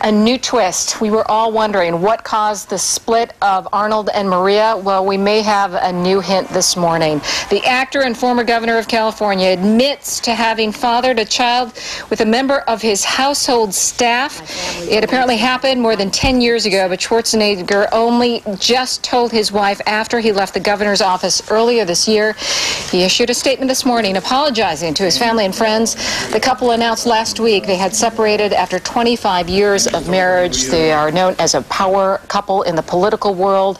A new twist. We were all wondering what caused the split of Arnold and Maria. Well, we may have a new hint this morning. The actor and former governor of California admits to having fathered a child with a member of his household staff. It apparently happened more than 10 years ago, but Schwarzenegger only just told his wife after he left the governor's office earlier this year. He issued a statement this morning apologizing to his family and friends. The couple announced last week they had separated after 25 years of marriage. They are known as a power couple in the political world,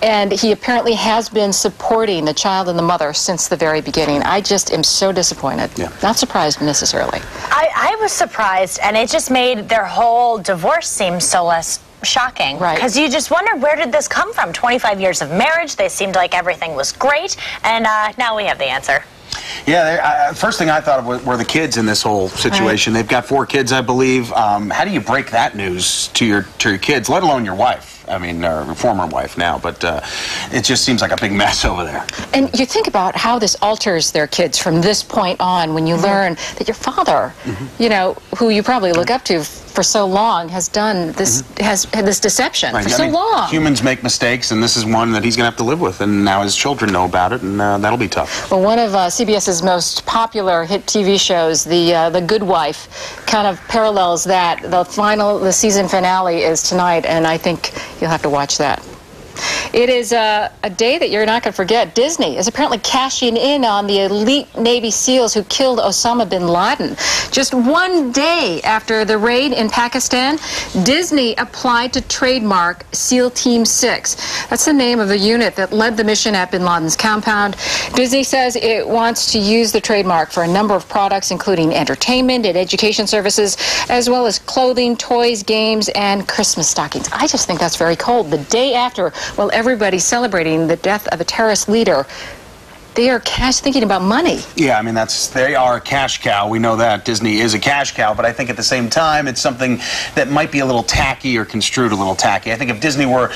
and he apparently has been supporting the child and the mother since the very beginning. I just am so disappointed. Yeah. Not surprised necessarily. I was surprised, and it just made their whole divorce seem so less shocking. Right. Because you just wonder, where did this come from? 25 years of marriage, they seemed like everything was great, and now we have the answer. Yeah, first thing I thought of were the kids in this whole situation. Right. They've got 4 kids, I believe. How do you break that news to your kids, let alone your wife? I mean, or former wife now, but it just seems like a big mess over there. And you think about how this alters their kids from this point on when you learn that your father, you know, who you probably look up to for so long, has done this, has had this deception for so long. Humans make mistakes, and this is one that he's going to have to live with, and now his children know about it, and that'll be tough. Well, one of CBS's most popular hit TV shows, The Good Wife, kind of parallels that. The season finale is tonight, and I think you'll have to watch that. It is a day that you're not going to forget. Disney is apparently cashing in on the elite Navy SEALs who killed Osama bin Laden. Just one day after the raid in Pakistan, Disney applied to trademark SEAL Team 6. That's the name of the unit that led the mission at bin Laden's compound. Disney says it wants to use the trademark for a number of products, including entertainment and education services, as well as clothing, toys, games, and Christmas stockings. I just think that's very cold. The day after, well, everybody's celebrating the death of a terrorist leader, they are thinking about money. Yeah, I mean, they are a cash cow. We know that. Disney is a cash cow, but I think at the same time, it's something that might be a little tacky or construed a little tacky. I think if Disney were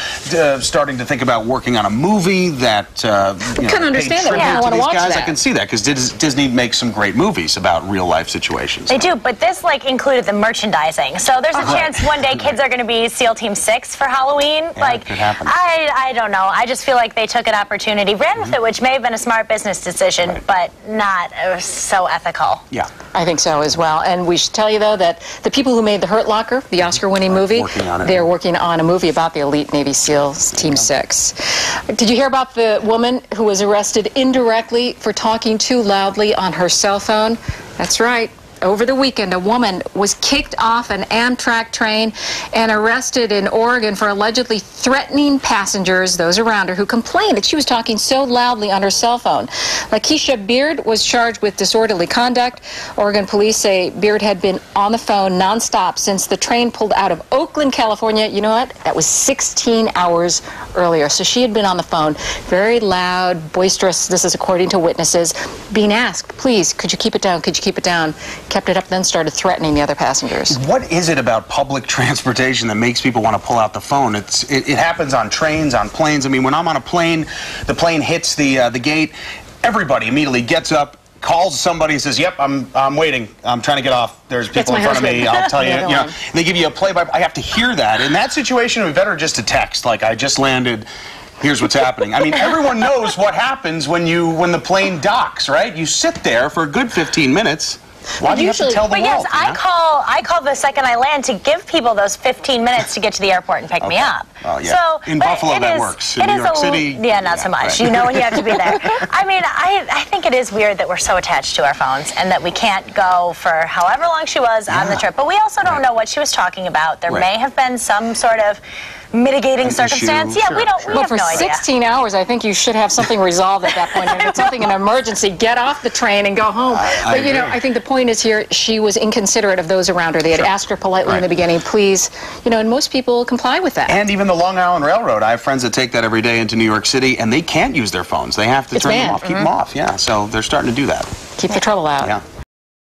starting to think about working on a movie that you can understand that. Yeah, I want to watch that. I can see that, because Disney makes some great movies about real-life situations. They do, but this, like, included the merchandising. So there's a chance one day kids are going to be SEAL Team 6 for Halloween. Yeah, like, it could happen. I don't know. I just feel like they took an opportunity, ran with it, which may have been a smart business decision, but not so ethical. Yeah. I think so as well. And we should tell you, though, that the people who made The Hurt Locker, the Oscar-winning movie, they're working on a movie about the elite Navy SEALs Team 6. Did you hear about the woman who was arrested indirectly for talking too loudly on her cell phone? That's right. Over the weekend, a woman was kicked off an Amtrak train and arrested in Oregon for allegedly threatening passengers, those around her, who complained that she was talking so loudly on her cell phone. Lakeisha Beard was charged with disorderly conduct. Oregon police say Beard had been on the phone nonstop since the train pulled out of Oakland, California. You know what? That was 16 hours earlier. So she had been on the phone, very loud, boisterous, this is according to witnesses, being asked, please, could you keep it down, could you keep it down? Kept it up, then started threatening the other passengers. What is it about public transportation that makes people want to pull out the phone? It happens on trains, on planes. I mean, when I'm on a plane, the plane hits the gate, everybody immediately gets up, calls somebody and says, yep, I'm waiting. I'm trying to get off. There's people in front of me. I'll tell you, you know, they give you a play-by-play. I have to hear that. In that situation, it would be better just to text, like, I just landed. Here's what's happening. I mean, everyone knows what happens when the plane docks, right? You sit there for a good 15 minutes. Why do you have to tell the world? Yes, I call the second I land to give people those 15 minutes to get to the airport and pick me up. Oh, yeah. So, in Buffalo, that works. In New York City, yeah, not so much. Right. You know when you have to be there. I mean, I think it is weird that we're so attached to our phones and that we can't go for however long she was on the trip. But we also don't know what she was talking about. There may have been some sort of mitigating circumstance. Yeah, we have no idea. For 16 hours, I think you should have something resolved at that point. If it's something, an emergency, get off the train and go home. But, you know, I think the point is here, she was inconsiderate of those around her. They had asked her politely in the beginning, please, you know, and most people comply with that. And even the Long Island Railroad, I have friends that take that every day into New York City, and they can't use their phones. They have to turn them off, keep them off. Yeah, so they're starting to do that. Keep the trouble out. Yeah.